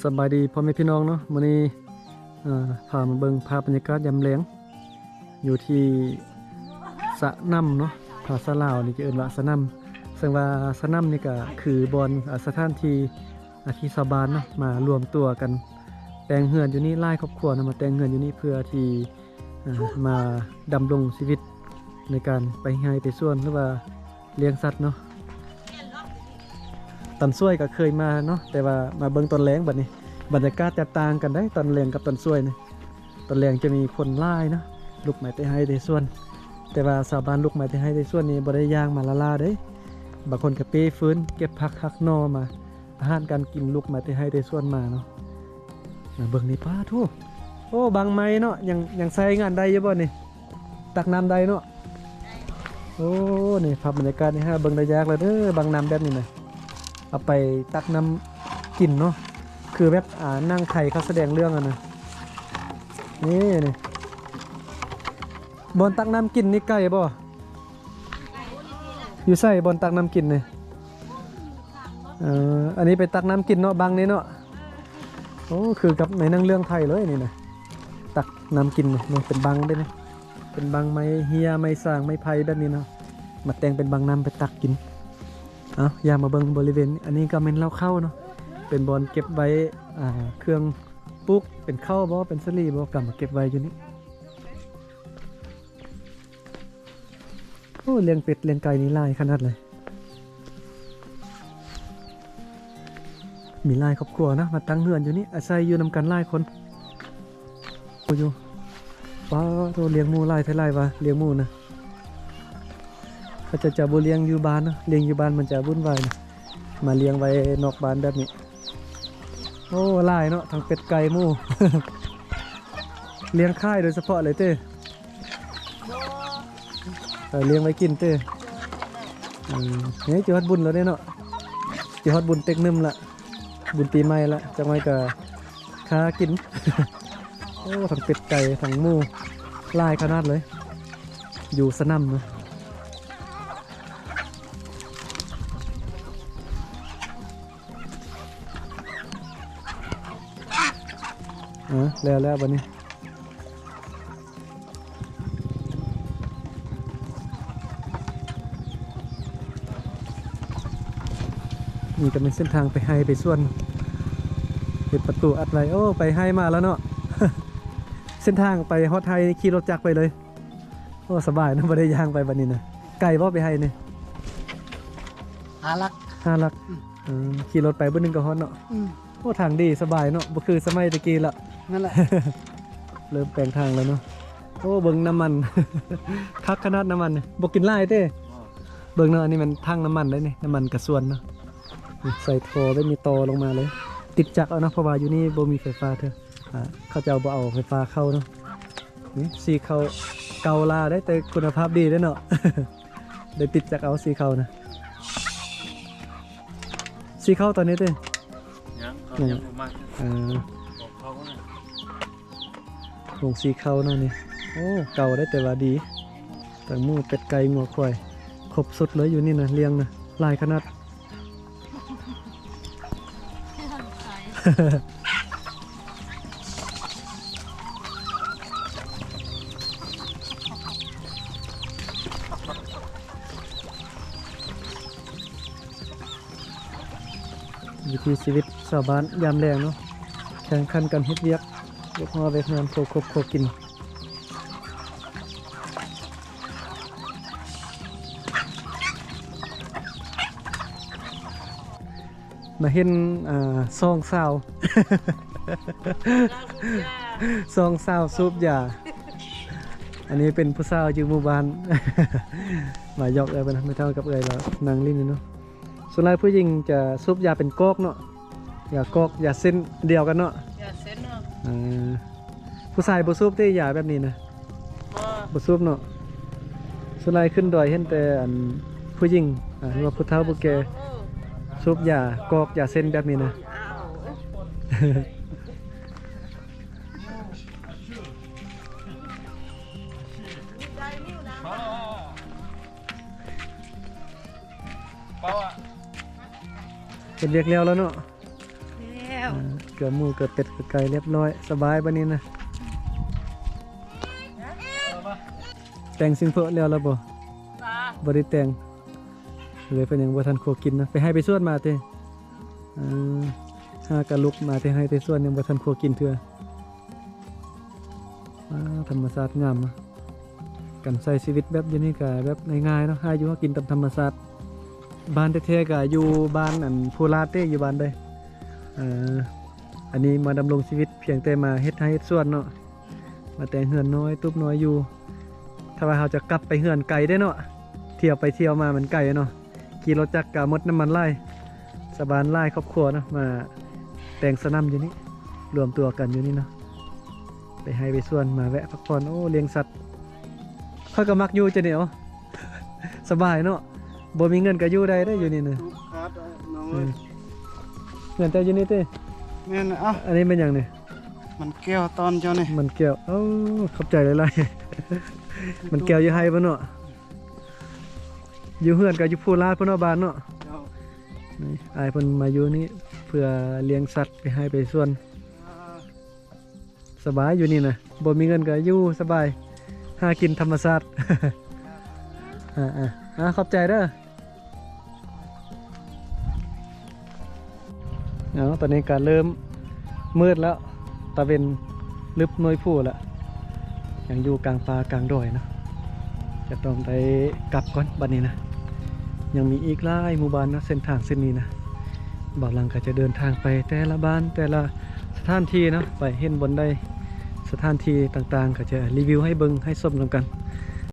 สบายดีพ่อแม่พี่น้องเนาะวันนี้พามาเบิ่งภาพบรรยากาศยามแลงอยู่ที่สะน้ำเนาะภาษาลาวนี่จะเอิ้นว่าสะน้ำซึ่งว่าสะน้ำนี่ก็คือบอนสถานที่ที่ชาวบ้านเนาะมารวมตัวกันแต่งเฮือนอยู่นี่หลายครอบครัวนะมาแต่งเฮือนอยู่นี่เพื่อที่มาดำรงชีวิตในการไปให้ไปส่วนหรือว่าเลี้ยงสัตว์เนาะตอนช่วยก็เคยมาเนาะแต่ว่ามาเบิ่งตอนแรงบัดนี้บรรยากาศจะต่างกันได้ตอนแรงกับตอนช่วยนี่ตอนแรงจะมีคนหลายเนาะลูกไม้ไปให้ได้ส่วนแต่ว่าชาวบ้านลูกไม้ไปให้ได้ส่วนนี้บ่ได้ย่างมาละลาเด้บางคนก็เป้ฟื้นเก็บผักหักนอมาอาหารการกินลูกไม้ไปให้ได้ส่วนมาเนาะเบิ่งนี่ป้าทุโอ้บางไม้เนาะยังใช้งานได้อยู่บ่นี่ตักน้ำได้เนาะโอ้นี่ภาพบรรยากาศนี่ฮะเบิ่งได้ยากเลยเด้อบางน้ำแบบนี้นะเอาไปตักน้ำกินเนาะคือแบบนั่งไข่เขาแสดงเรื่องนะนี่บนตักน้ำกินนี่ไก่บ่อยู่ใส่บนตักน้ำกินนี่อันนี้ไปตักน้ำกินเนาะบางนี้เนาะโอ้คือกับในนั่งเรื่องไทยเลยนี่นะตักน้ำกินนี่เป็นบางได้นะเป็นบางไม้เฮียไม้สร้างไม้ไผ่แบบนี้เนาะมาแต่งเป็นบางน้ำไปตักกินอย่ามาเบิ่งบริเวณอันนี้ก็เป็นเล้าเข้าเนาะเป็นบอลเก็บไว้เครื่องปลูกเป็นข้าวบ่เป็นสลีบ่กลับมาเก็บไว้อยู่นี่โอ้เลี้ยงเป็ดเลี้ยงไก่นี่หลายขนาดเลยมีหลายครอบครัวนะมาตั้งเรือนอยู่นี่อาศัยอยู่นำกันหลายคนอยู่ว้าวตัวเลี้ยงหมูหลายเท่าไรวะเลี้ยงหมูนะเขาจะบ่เลี้ยงอยู่บ้านนะเลี้ยงอยู่บ้านมันจะวุ่นวายนะมาเลี้ยงไว้นอกบ้านแบบนี้โอ้หลายเนาะทั้งเป็ดไก่หมู เลี้ยงค่ายโดยเฉพาะเลยเต้เลี้ยงไว้กินเต้เนี่ยจะฮอดบุญแล้วเนี่ยเนาะจะฮอดบุญเต็กนึ่มละบุญปีใหม่ละจังไว้ก็ค้ากิน โอ้ทั้งเป็ดไก่ทั้งหมูหลายขนาดเลยอยู่สนั่มนะแล้ววันนี้นี่ก็เป็นเส้นทางไปให้ไปส่วนเป็นประตูอัดไรโอ้ไปให้มาแล้วเนาะ เส้นทางไปฮอดไทยขี่รถจักรไปเลยโอ้สบายนะไม่ได้ย่างไปวันนี้นะไกลว่าไปให้เนี่ย5 ลักขี่รถไปบนนึงก็ฮอดเนาะโอ้ทางดีสบายเนาะบ่คือสมัยตะกี้ละนั่นแหละ เริ่มแปลงทางแล้วเนาะโอ้เบิ่งน้ำมัน คักขนาดน้ำมันบ่กินไล่เต้เบิ่งเนาะอันนี้มันทั้งน้ำมันได้นี่น้ำมันกระส่วนเนาะใส่ท่อได้มีต่อลงมาเลยติดจักรเอานะเพราะว่าอยู่นี่บ่มีไฟฟ้าเถอะเขาจะเอาบ่เอาไฟฟ้าเข้าเนาะนี่สีเขาเกาลาได้แต่คุณภาพดีได้เนาะ ได้ติดจักรเอาสีเขานะสีเขาตอนนี้เต้ยังมากลงสีเขาเนาะนี่โอ้เก่าได้แต่ว่าดีแต่หมูเป็ดไก่งัวควายครบสุดเลยอยู่นี่นะเลี้ยงนะลายขนาด วิถีชีวิตชาวบ้านยามแรงเนาะแข่งขันกันเฮ็ดเวียกยกหัวเวทงานโคกินมาเห็นซองสาว ซองสาวสูบยาอันนี้เป็นผู้สาวอยู่หมู่บ้าน มายอกเอ้ยไปนะไม่เท่ากับเอ้ยแล้วนางลิ้นเนาะส่วนใหญ่ผู้หญิงจะสูบยาเป็นก๊อกเนาะยาก๊อกยาเส้นเดียวกันเนาะยาเส้นเนาะผู้ชายบ่สูบได้ยาแบบนี้นะบ่สูบเนาะส่วนใหญ่ขึ้นดอยเห็นแต่ผู้หญิงหรือว่าผู้เฒ่าผู้แก่สูบยาก๊อกยาเส้นแบบนี้นะ เป็นเรียกแล้วเนาะ เกลือหมูเกลือเป็ดเกลือไก่เรียบร้อยสบายบัดนี้นะแต่งสิ่งเพอแล้วล่ะบ่ ตา บ่ได้แต่งเลยเพิ่นยังบ่ทันครัวกินนะไปให้ไปสวนมาเต้หากะลุกมาแต่ให้แต่สวนยังบ่ทันครัวกินเทื่อธรรมชาติงามอะการใช้ชีวิตแบบอยู่นี่ก็แบบง่ายๆเนาะหาอยู่หากินตามธรรมชาติบ้านแท้ๆก็อยู่บ้านอันโพลาเต้อยู่บ้านใดอันนี้มาดำรงชีวิตเพียงแต่มาเฮ็ดไร่เฮ็ดสวนเนาะมาแต่งเฮือนน้อยตุ๊บน้อยอยู่ถ้าว่าเราจะกลับไปเฮือนไกลได้เนาะเที่ยวไปเที่ยวมามันไกลเนาะขี่รถจักรก็หมดน้ำมันไล่สบานไล่ครอบครัวเนาะมาแต่งสนามอยู่นี่รวมตัวกันอยู่นี่เนาะไปให้ไปสวนมาแวะพักผ่อนโอ้เลี้ยงสัตว์เขาก็มักอยู่จะเดียว สบายเนาะบ่มีเงินก็อยู่ได้อยู่นี่นะ ครับน้องเอ้ย เงินแต่อยู่นี่เต้ แม่นเอ้า อันนี้เป็นหยังนี่ มันแก้วตอนเจ้านี่ มันแก้วเอ้าขอบใจหลายๆ มันแก้วอยู่ไห้บ่เนาะอยู่เฮือนก็อยู่ภูลาดพุ่นเนาะบ้านเนาะ เจ้า นี่อายเพิ่นมาอยู่นี่เพื่อเลี้ยงสัตว์ไปให้ไปสวนสบายอยู่นี่นะบ่มีเงินก็อยู่สบายหากินธรรมชาติ ขอบใจเด้อตอนนี้ก็เริ่มมืดแล้วตะเวนลึบน้อยผู้ละยังอยู่กลางป่ากลางดอยนะจะต้องไปกลับก่อนบัดนี้นะยังมีอีกหลายหมู่บ้านนะเส้นทางเส้นนี้นะบ่าวหลังก็จะเดินทางไปแต่ละบ้านแต่ละสถานที่เนาะไปเห็นบนได้สถานที่ต่างๆก็จะรีวิวให้เบิ่งให้ชมนำกัน